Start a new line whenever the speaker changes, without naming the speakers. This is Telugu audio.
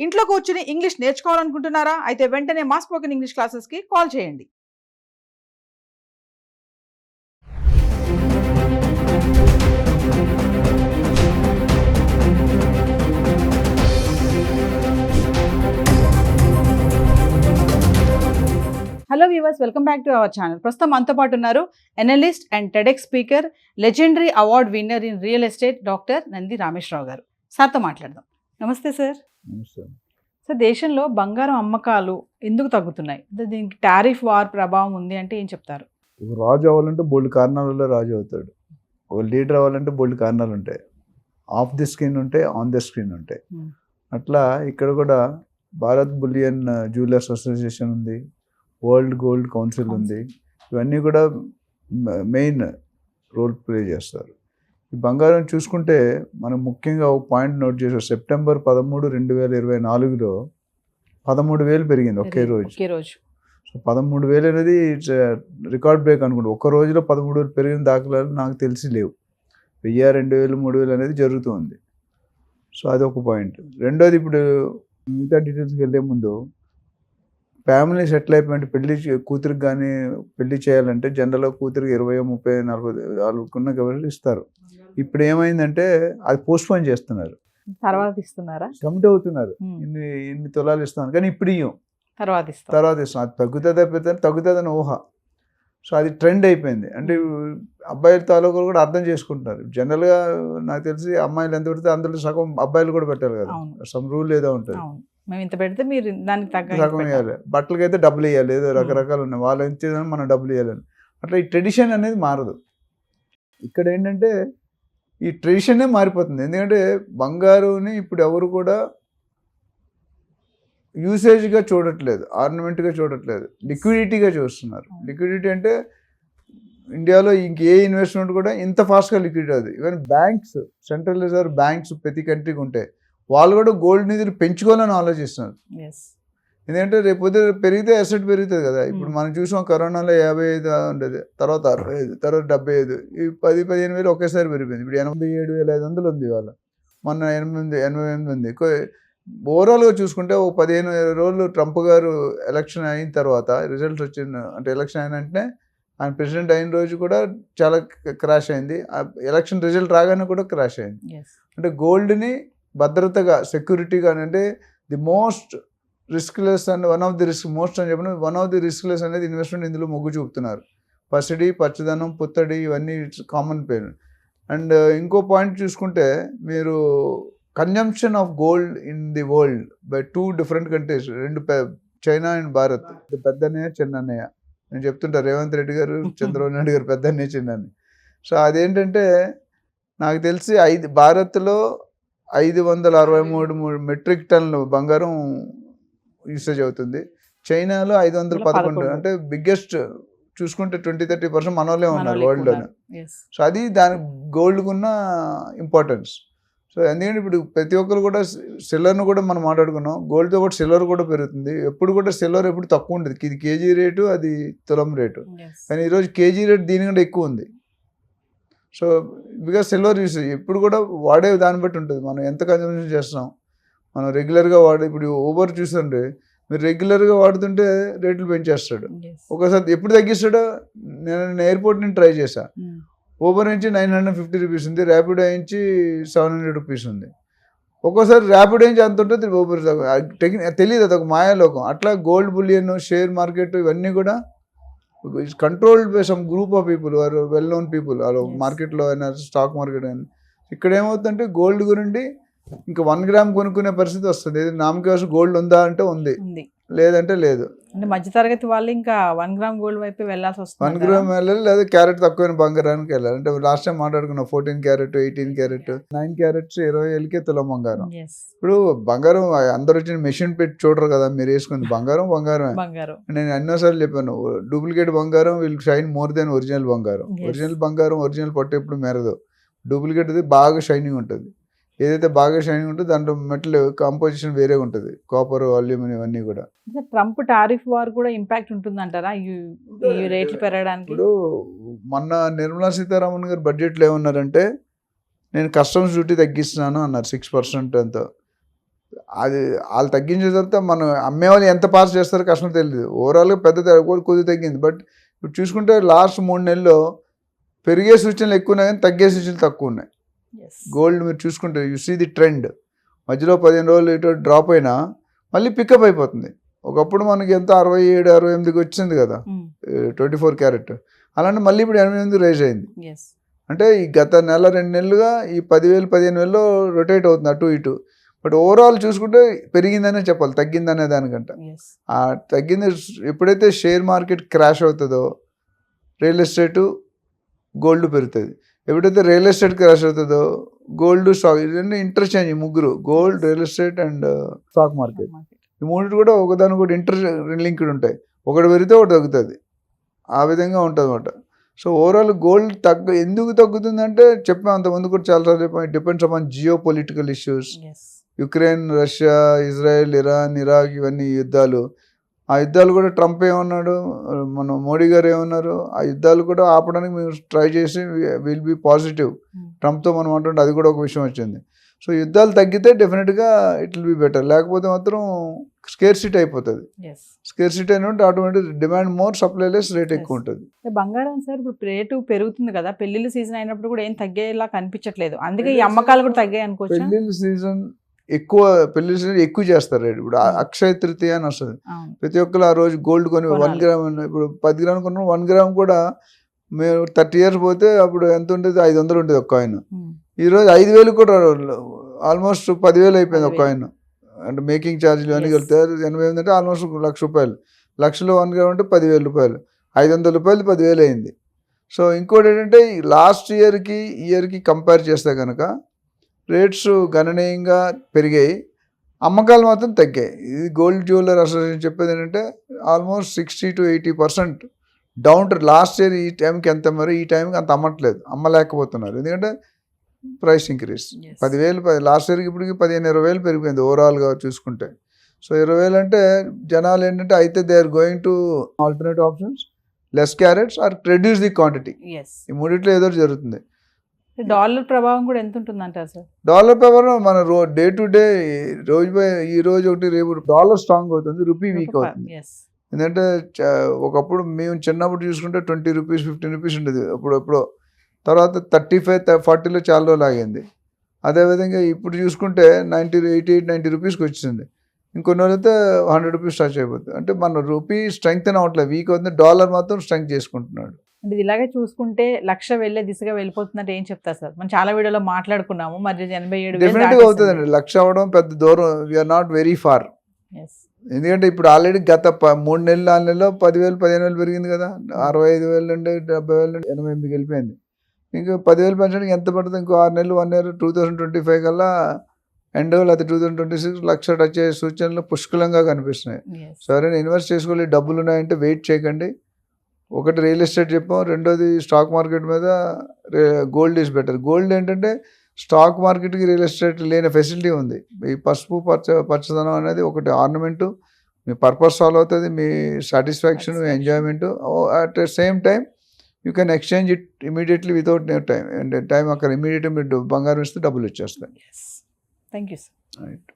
ఇంట్లో కూర్చుని ఇంగ్లీష్ నేర్చుకోవాలనుకుంటున్నారా? అయితే వెంటనే మా స్పోకెన్ ఇంగ్లీష్ క్లాసెస్‌కి కాల్ చేయండి. Hello viewers, welcome back to our channel. ప్రస్తుతం మనతో పాటు ఉన్నారు analyst and TEDx speaker, legendary award winner in real estate doctor Nandi Rameshwar Rao గారు. సార్తో మాట్లాడదాం. నమస్తే సార్. సార్, దేశంలో బంగారం అమ్మకాలు ఎందుకు తగ్గుతున్నాయి? దీనికి టారిఫ్ వార్ ప్రభావం ఉంది అంటే ఏం చెప్తారు?
రాజు అవ్వాలంటే బోల్డ్ కారణాల వల్ల రాజు అవుతాడు. ఒక లీడర్ అవ్వాలంటే బోల్డ్ కారణాలు ఉంటాయి. ఆఫ్ ది స్క్రీన్ ఉంటాయి, ఆన్ ది స్క్రీన్ ఉంటాయి. అట్లా ఇక్కడ కూడా భారత్ బులియన్ జ్యువెలర్స్ అసోసియేషన్ ఉంది, వరల్డ్ గోల్డ్ కౌన్సిల్ ఉంది. ఇవన్నీ కూడా మెయిన్ రోల్ ప్లే చేస్తారు. ఈ బంగారం చూసుకుంటే మనం ముఖ్యంగా ఒక పాయింట్ నోట్ చేసాం. సెప్టెంబర్ 13, 2024లో 13,000 పెరిగింది ఒకే రోజు. సో 13,000 అనేది రికార్డ్ బ్రేక్ అనుకుంటా. ఒక్క రోజులో 13,000 పెరిగిన దాఖలాలు నాకు తెలిసి లేవు. 1000, 2,000, 3,000 అనేది జరుగుతుంది. సో అది ఒక పాయింట్. రెండోది, ఇప్పుడు మిగతా డీటెయిల్స్కి వెళ్ళే ముందు, ఫ్యామిలీ సెటిల్ అయిపోయింటే కూతురికి కానీ పెళ్లి చేయాలంటే జనరల్గా కూతురికి 20, 30, 40 వాళ్ళకున్న కాబట్టి ఇస్తారు. ఇప్పుడు ఏమైందంటే అది పోస్ట్పోన్ చేస్తున్నారు,
తర్వాత ఇస్తున్నారా,
కమిట్ అవుతున్నారు. ఇన్ని తులాలు ఇస్తాను కానీ ఇప్పుడు ఇవ్వం, తర్వాత ఇస్తాం. అది తగ్గుతుందని ఊహ. సో అది ట్రెండ్ అయిపోయింది. అంటే అబ్బాయిల తాలూకులు కూడా అర్థం చేసుకుంటున్నారు. జనరల్గా నాకు తెలిసి అమ్మాయిలు ఎంత పెడితే అందులో సగం అబ్బాయిలు కూడా పెట్టాలి కదా, సమ్ రూల్ ఏదో ఉంటుంది.
మేము ఇంత పెడితే మీరు దానికి తగ్గ
సగం ఇవ్వాలి. బట్టలకైతే డబ్బులు ఇవ్వాలి, ఏదో రకరకాలు ఉన్నాయి. వాళ్ళు ఎంత చేయాలని మనం డబ్బులు ఇవ్వాలని. అట్లా ఈ ట్రెడిషన్ అనేది మారదు. ఇక్కడ ఏంటంటే ఈ ట్రెడిషనే మారిపోతుంది. ఎందుకంటే బంగారుని ఇప్పుడు ఎవరు కూడా యూసేజ్గా చూడట్లేదు, ఆర్నమెంట్గా చూడట్లేదు, లిక్విడిటీగా చూస్తున్నారు. లిక్విడిటీ అంటే ఇండియాలో ఇంకే ఇన్వెస్ట్మెంట్ కూడా ఇంత ఫాస్ట్గా లిక్విడిటీ అవుతుంది. Even banks, central reserve banks ప్రతి కంట్రీకి ఉంటాయి. వాళ్ళు కూడా గోల్డ్ నిధులు పెంచుకోవాలని ఆలోచిస్తున్నారు. ఎందుకంటే రేపు పొద్దున పెరిగితే అసెట్ పెరుగుతుంది కదా. ఇప్పుడు మనం చూసాం, కరోనాలో 55 ఉండేది, తర్వాత 65, తర్వాత 75, ఈ 10-15 వేలు ఒకేసారి పెరిగిపోయింది. ఇప్పుడు 87,500 ఉంది ఇవాళ. మొన్న 88 ఉంది. ఓవరాల్గా చూసుకుంటే ఒక 15 రోజులు ట్రంప్ గారు ఎలక్షన్ అయిన తర్వాత రిజల్ట్స్ వచ్చింది. అంటే ఎలక్షన్ అయిన వెంటనే ఆయన ప్రెసిడెంట్ అయిన రోజు కూడా చాలా క్రాష్ అయింది. ఎలక్షన్ రిజల్ట్ రాగానే కూడా క్రాష్ అయింది. అంటే గోల్డ్ని భద్రతగా, సెక్యూరిటీగా, అంటే the most riskless and one of the risk most అని చెప్పిన వన్ ఆఫ్ ది రిస్క్లెస్ అనేది ఇన్వెస్ట్మెంట్ ఇందులో మొగ్గు చూపుతున్నారు. పసిడి, పచ్చదనం, పుత్తడి ఇవన్నీ కామన్ పేరు. అండ్ ఇంకో పాయింట్ చూసుకుంటే, మీరు consumption of gold in the world by 2 different countries, China and Bharat. పెద్దన్నయ్య, చిన్నన్నయ్య నేను చెప్తుంటా. రేవంత్ రెడ్డి గారు, చంద్రబాబు నాయుడు గారు పెద్దన్నయ్య, చిన్నన్నయ్య. సో అదేంటంటే నాకు తెలిసి భారత్లో 563 మెట్రిక్ టన్నులు బంగారం యూసేజ్ అవుతుంది. చైనాలో 511. అంటే బిగ్గెస్ట్ చూసుకుంటే 20-30% మన వాళ్ళే ఉన్నారు వరల్డ్లోనే. సో అది దాని గోల్డ్కున్న ఇంపార్టెన్స్. సో ఎందుకంటే ఇప్పుడు ప్రతి ఒక్కరు కూడా సిల్వర్ను కూడా మనం మాట్లాడుకున్నాం, గోల్డ్తో కూడా సిల్వర్ కూడా పెరుగుతుంది. ఎప్పుడు కూడా సిల్వర్ ఎప్పుడు తక్కువ ఉంటుంది. ఇది కేజీ రేటు, అది తులం రేటు. కానీ ఈరోజు కేజీ రేటు దీనికంటే ఎక్కువ ఉంది. సో బికాజ్ సిల్వర్ యూసేజ్ ఎప్పుడు కూడా వాడే దాన్ని బట్టి ఉంటుంది. మనం ఎంత కన్జంప్షన్ చేస్తున్నాం, మనం రెగ్యులర్గా ఇప్పుడు ఊబర్ చూస్తుంటే మీరు రెగ్యులర్గా వాడుతుంటే రేట్లు పెంచేస్తాడు. ఒకసారి ఎప్పుడు తగ్గిస్తాడో, నేను ఎయిర్పోర్ట్ నుంచి ట్రై చేశాను. ఊబర్ నుంచి 950 రూపీస్ ఉంది, ర్యాపిడో నుంచి 700 రూపీస్ ఉంది. ఒక్కోసారి ర్యాపిడో నుంచి అంత ఉంటుంది, ఊబర్ తెలియదు, అదొక మాయాలోకం. అట్లా గోల్డ్ బులియన్, షేర్ మార్కెట్ ఇవన్నీ కూడా controlled by some group of people, or well known people. వాళ్ళు మార్కెట్లో అయినా, స్టాక్ మార్కెట్ అయినా. ఇక్కడ ఏమవుతుందంటే గోల్డ్ గురించి ఇంకా 1 గ్రామ్ కొనుక్కునే పరిస్థితి వస్తుంది. నామకేసం గోల్డ్ ఉందా అంటే ఉంది, లేదంటే లేదు.
అంటే మధ్యతరగతి వాళ్ళు ఇంకా 1 గ్రామ్ గోల్డ్ వైపు వెళ్ళాల్సి వస్తుంది.
1 గ్రామ్ వెళ్ళాలి, లేదా క్యారెట్ తక్కువైన బంగారానికి వెళ్ళాలి. అంటే లాస్ట్ టైం మాట్లాడుకున్నాం 14 క్యారెట్, 18 క్యారెట్, 9 క్యారెట్స్ 20,000కే తులం బంగారం. ఇప్పుడు బంగారం అందరూ వచ్చిన మెషిన్ పెట్టి చూడరు కదా, మీరు వేసుకుంది బంగారమే. నేను ఎన్నోసార్లు చెప్పాను, డూప్లికేట్ బంగారం will shine more than original బంగారం. ఒరిజినల్ పట్టు ఎప్పుడు మెరదు. డూప్లికేట్ బాగా షైనింగ్ ఉంటుంది. ఏదైతే బాగా షైనింగ్ ఉంటుందో దాంట్లో మెటల్ కాంపోజిషన్ వేరే ఉంటుంది, కాపర్, అల్యూమినియం ఇవన్నీ కూడా.
ట్రంప్ టారిఫ్ వార్ కూడా ఇంపాక్ట్ ఉంటుందంటారా ఈ రేట్లు పెరగడానికి?
ఇప్పుడు మొన్న నిర్మలా సీతారామన్ గారు బడ్జెట్లో ఏమన్నారంటే, నేను కస్టమ్స్ డ్యూటీ తగ్గిస్తున్నాను అన్నారు 6% అంతా. అది వాళ్ళు తగ్గించిన తర్వాత మనం అమ్మే వాళ్ళు ఎంత పాస్ చేస్తారో కష్టం తెలియదు. ఓవరాల్గా కొద్దిగా తగ్గింది. బట్ ఇప్పుడు చూసుకుంటే లాస్ట్ 3 నెలల్లో పెరిగే సూచనలు ఎక్కువ ఉన్నాయి కానీ తగ్గే సూచనలు తక్కువ ఉన్నాయి. గోల్డ్ మీరు చూసుకుంటే యు సీ ది ట్రెండ్. మధ్యలో 15 రోజులు ఇటు డ్రాప్ అయినా మళ్ళీ పికప్ అయిపోతుంది. ఒకప్పుడు మనకి ఎంత 67, 68కి వచ్చింది కదా 24 క్యారెట్. అలాంటి మళ్ళీ ఇప్పుడు 88 రైజ్ అయింది. అంటే ఈ గత నెల 2 నెలలుగా ఈ 10,000, 15,000లో రొటేట్ అవుతుంది అటు ఇటు. బట్ ఓవరాల్ చూసుకుంటే పెరిగిందనే చెప్పాలి, తగ్గిందనే దానికంటే. ఆ తగ్గింది ఎప్పుడైతే షేర్ మార్కెట్ క్రాష్ అవుతుందో రియల్ ఎస్టేటు గోల్డ్ పెరుగుతుంది. ఎప్పుడైతే రియల్ ఎస్టేట్ క్రాష్ అవుతుందో గోల్డ్ స్టాక్, ఇవన్నీ ఇంటర్చేంజ్. ముగ్గురు gold, real estate and stock market, ఈ మూడింటి కూడా ఒకదాని కూడా లింక్డ్ ఉంటాయి. ఒకటి పెరిగితే ఒకటి తగ్గుతుంది. ఆ విధంగా ఉంటుంది అన్నమాట. సో ఓవరాల్ గోల్డ్ ఎందుకు తగ్గుతుందంటే చెప్పాం అంతకుముందు కూడా చాలాసార్లు చెప్పాం. It depends upon geo political issues. Ukraine, Russia, Israel, Iran, Iraq, ఇవన్నీ యుద్ధాలు. ఆ యుద్ధాలు కూడా ట్రంప్ ఏమన్నాడు, మన మోడీ గారు ఏమన్నారు, ఆ యుద్ధాలు కూడా ఆపడానికి మేము ట్రై చేసి విల్ బీ పాజిటివ్. ట్రంప్తో మనం అంటుంటే అది కూడా ఒక విషయం వచ్చింది. సో యుద్ధాలు తగ్గితే డెఫినెట్గా ఇట్ విల్ బీ బెటర్. లేకపోతే మాత్రం స్కేర్సిటీ అయిపోతుంది. స్కేర్సిటీ అయినట్టు automatic demand more, supply less, rate ఎక్కువ ఉంటుంది.
బంగారం సార్ ఇప్పుడు రేటు పెరుగుతుంది కదా, పెళ్లిళ్ళ సీజన్ అయినప్పుడు కూడా ఏం తగ్గేలా కనిపించట్లేదు. అందుకే ఈ అమ్మకాలు కూడా తగ్గాయి అనుకోవచ్చు.
పెళ్లిళ్ళ సీజన్ ఎక్కువ చేస్తారు రేటు. ఇప్పుడు అక్షయ తృతీయ అని వస్తుంది. ప్రతి ఒక్కరు ఆ రోజు గోల్డ్ కొని 1 గ్రామ్, ఇప్పుడు 10 గ్రామ్ కొన్నాం, 1 గ్రామ్ కూడా మేము 30 years పోతే అప్పుడు ఎంత ఉండేది, 500 ఉండేది ఒక కాయిన్. ఈరోజు 5,000 కూడా ఆల్మోస్ట్ 10,000 అయిపోయింది ఒక కాయిన్. అంటే మేకింగ్ ఛార్జీలు అన్నీ కలిపితే 88 అంటే ఆల్మోస్ట్ ₹1,00,000. లక్షలో 1 గ్రామ్ అంటే ₹10,000. ₹500 10,000 అయింది. సో ఇంకోటి ఏంటంటే లాస్ట్ ఇయర్కి కంపేర్ చేస్తే కనుక రేట్స్ గణనీయంగా పెరిగాయి, అమ్మకాలు మాత్రం తగ్గాయి. ఇది గోల్డ్ జ్యువెలర్ అసోసియేషన్ చెప్పేది ఏంటంటే almost 60 to 80% down. Last year ఈ టైంకి ఎంత, మరి ఈ టైంకి అంత అమ్మలేకపోతున్నారు. ఎందుకంటే ప్రైస్ ఇంక్రీజ్ 10,000 లాస్ట్ ఇయర్కి ఇప్పటికి 15,000-20,000 పెరిగిపోయింది ఓవరాల్గా చూసుకుంటే. సో 20,000 అంటే జనాలు ఏంటంటే అయితే they are going to alternative options, less carats or reduce the quantity. ఈ మూడిట్లో ఏదో జరుగుతుంది.
డాలర్ ప్రభావం కూడా ఎంత ఉంటుంది అంటారు సార్?
డాలర్ ప్రభావం మన డే టు డే, ఈ రోజు ఒకటి రేపు డాలర్ స్ట్రాంగ్ అవుతుంది, రూపీ వీక్ అవుతుంది. ఎందుకంటే ఒకప్పుడు మేము చిన్నప్పుడు చూసుకుంటే ₹20, ₹15 ఉండేది. ఎప్పుడో తర్వాత 35-40లో చాలా రోజులు ఆగింది. అదేవిధంగా ఇప్పుడు చూసుకుంటే 88-90 రూపీస్కి వచ్చింది. ఇంకొన్ని రోజులైతే ₹100 టచ్ అయిపోతుంది. అంటే మన రూపీ స్ట్రెంగ్త్ అవ్వట్లేదు, వీక్ అవుతుంది. డాలర్ మాత్రం స్ట్రెంగ్త్ చేసుకుంటున్నాడు.
అంటే ఇలాగే చూసుకుంటే 1,00,000 వెళ్ళే దిశగా వెళ్ళిపోతుందంటే ఏం చెప్తారు సార్? మనం చాలా వీడియోలో మాట్లాడుకున్నాము. మరి 87,000
డెఫినెట్గా అవుతుందండి. 1,00,000 అవ్వడం పెద్ద దూరం, వీఆర్ నాట్ వెరీ ఫార్. ఎందుకంటే ఇప్పుడు ఆల్రెడీ గత 3 నెలలు 4 నెలల్లో 10,000, 15,000 పెరిగింది కదా. 65,000 నుండి 70,000 నుండి 88కి వెళ్ళిపోయింది. ఇంకా 10,000 పెంచడానికి ఎంత పడుతుంది? ఇంకో 6 నెలలు, 1 year, 2025 కల్లా ఎండ్ లేకపోతే 2026 1,00,000 టచ్ అయ్యే సూచనలు పుష్కలంగా కనిపిస్తున్నాయి. సరే ఇన్వెస్ట్ చేసుకోవాలి, డబ్బులు ఉన్నాయంటే వెయిట్ చేయకండి. ఒకటి రియల్ ఎస్టేట్ చెప్పాం, రెండోది స్టాక్ మార్కెట్ మీద గోల్డ్ ఈజ్ బెటర్. గోల్డ్ ఏంటంటే స్టాక్ మార్కెట్కి రియల్ ఎస్టేట్ లేని ఫెసిలిటీ ఉంది. ఈ పసుపు పచ్చదనం అనేది ఒకటి ఆర్నమెంటు, మీ పర్పస్ సాల్వ్ అవుతుంది, మీ సాటిస్ఫాక్షన్, మీ enjoyment. At the same time you can exchange it immediately without time. అంటే టైం అక్కడ ఇమీడియట్గా మీరు బంగారం ఇస్తే డబ్బులు వచ్చేస్తాయి.
Thank you sir.
రైట్.